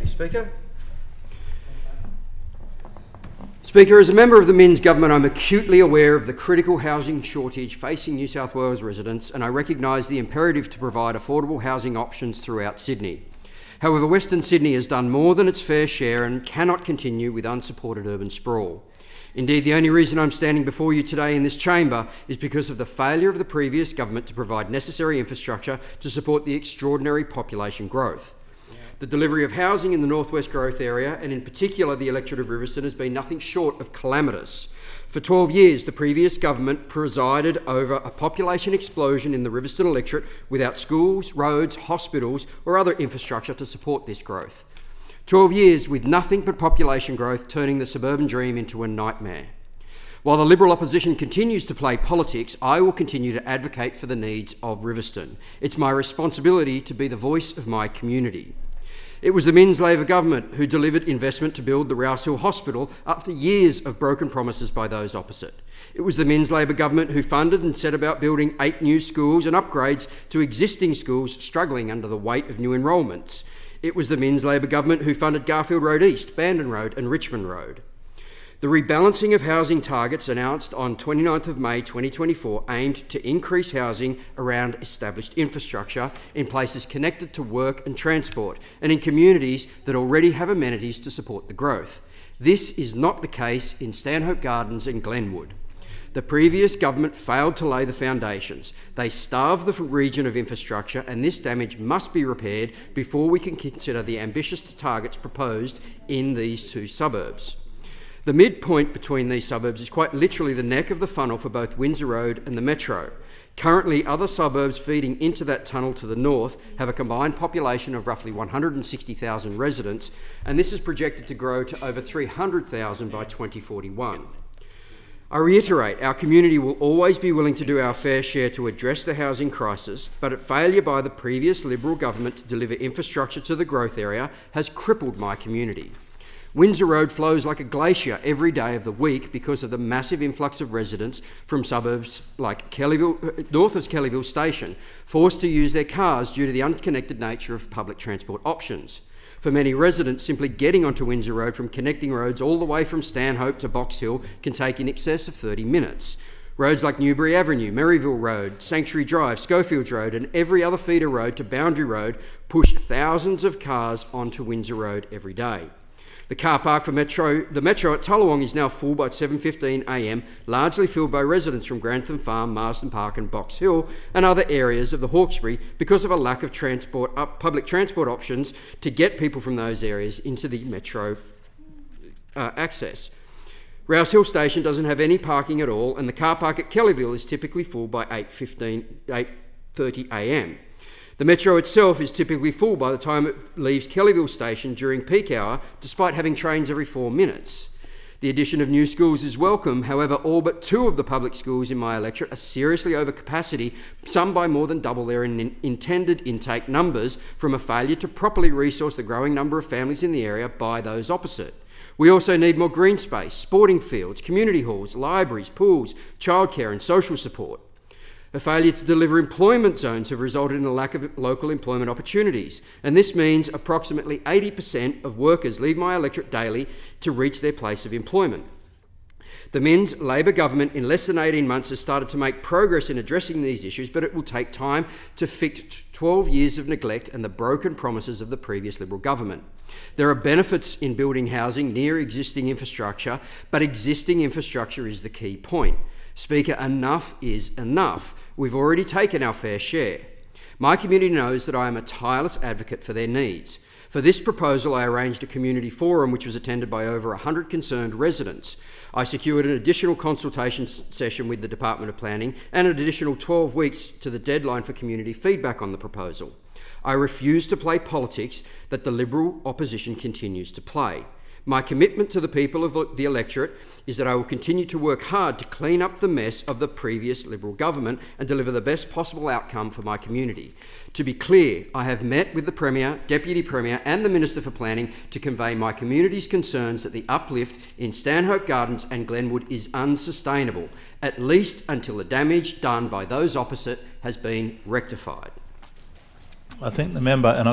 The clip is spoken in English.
Thank you, Speaker. Speaker, as a member of the Minns government, I'm acutely aware of the critical housing shortage facing New South Wales residents, and I recognise the imperative to provide affordable housing options throughout Sydney. However, Western Sydney has done more than its fair share and cannot continue with unsupported urban sprawl. Indeed, the only reason I'm standing before you today in this chamber is because of the failure of the previous government to provide necessary infrastructure to support the extraordinary population growth. The delivery of housing in the Northwest Growth Area, and in particular the electorate of Riverstone, has been nothing short of calamitous. For 12 years, the previous government presided over a population explosion in the Riverstone electorate without schools, roads, hospitals or other infrastructure to support this growth. 12 years with nothing but population growth, turning the suburban dream into a nightmare. While the Liberal opposition continues to play politics, I will continue to advocate for the needs of Riverstone. It's my responsibility to be the voice of my community. It was the Minns Labor government who delivered investment to build the Rouse Hill Hospital after years of broken promises by those opposite. It was the Minns Labor government who funded and set about building 8 new schools and upgrades to existing schools struggling under the weight of new enrolments. It was the Minns Labor government who funded Garfield Road East, Bandon Road and Richmond Road. The rebalancing of housing targets announced on 29th of May 2024 aimed to increase housing around established infrastructure in places connected to work and transport, and in communities that already have amenities to support the growth. This is not the case in Stanhope Gardens and Glenwood. The previous government failed to lay the foundations. They starved the region of infrastructure, and this damage must be repaired before we can consider the ambitious targets proposed in these 2 suburbs. The midpoint between these suburbs is quite literally the neck of the funnel for both Windsor Road and the Metro. Currently, other suburbs feeding into that tunnel to the north have a combined population of roughly 160,000 residents, and this is projected to grow to over 300,000 by 2041. I reiterate, our community will always be willing to do our fair share to address the housing crisis, but a failure by the previous Liberal government to deliver infrastructure to the growth area has crippled my community. Windsor Road flows like a glacier every day of the week because of the massive influx of residents from suburbs like north of Kellyville Station, forced to use their cars due to the unconnected nature of public transport options. For many residents, simply getting onto Windsor Road from connecting roads all the way from Stanhope to Box Hill can take in excess of 30 minutes. Roads like Newbury Avenue, Merryville Road, Sanctuary Drive, Schofields Road and every other feeder road to Boundary Road push thousands of cars onto Windsor Road every day. The car park for the Metro at Tullawong is now full by 7:15 a.m, largely filled by residents from Grantham Farm, Marsden Park and Box Hill and other areas of the Hawkesbury because of a lack of public transport options to get people from those areas into the Metro access. Rouse Hill Station doesn't have any parking at all, and the car park at Kellyville is typically full by 8:30 a.m. The Metro itself is typically full by the time it leaves Kellyville Station during peak hour, despite having trains every 4 minutes. The addition of new schools is welcome, however, all but 2 of the public schools in my electorate are seriously over capacity, some by more than double their intended intake numbers, from a failure to properly resource the growing number of families in the area by those opposite. We also need more green space, sporting fields, community halls, libraries, pools, childcare and social support. A failure to deliver employment zones have resulted in a lack of local employment opportunities, and this means approximately 80% of workers leave my electorate daily to reach their place of employment. The Minns Labor government in less than 18 months has started to make progress in addressing these issues, but it will take time to fix 12 years of neglect and the broken promises of the previous Liberal government. There are benefits in building housing near existing infrastructure, but existing infrastructure is the key point. Speaker, enough is enough. We've already taken our fair share. My community knows that I am a tireless advocate for their needs. For this proposal, I arranged a community forum which was attended by over 100 concerned residents. I secured an additional consultation session with the Department of Planning and an additional 12 weeks to the deadline for community feedback on the proposal. I refuse to play politics that the Liberal opposition continues to play. My commitment to the people of the electorate is that I will continue to work hard to clean up the mess of the previous Liberal government and deliver the best possible outcome for my community. To be clear, I have met with the Premier, Deputy Premier and the Minister for Planning to convey my community's concerns that the uplift in Stanhope Gardens and Glenwood is unsustainable, at least until the damage done by those opposite has been rectified. I thank the member, and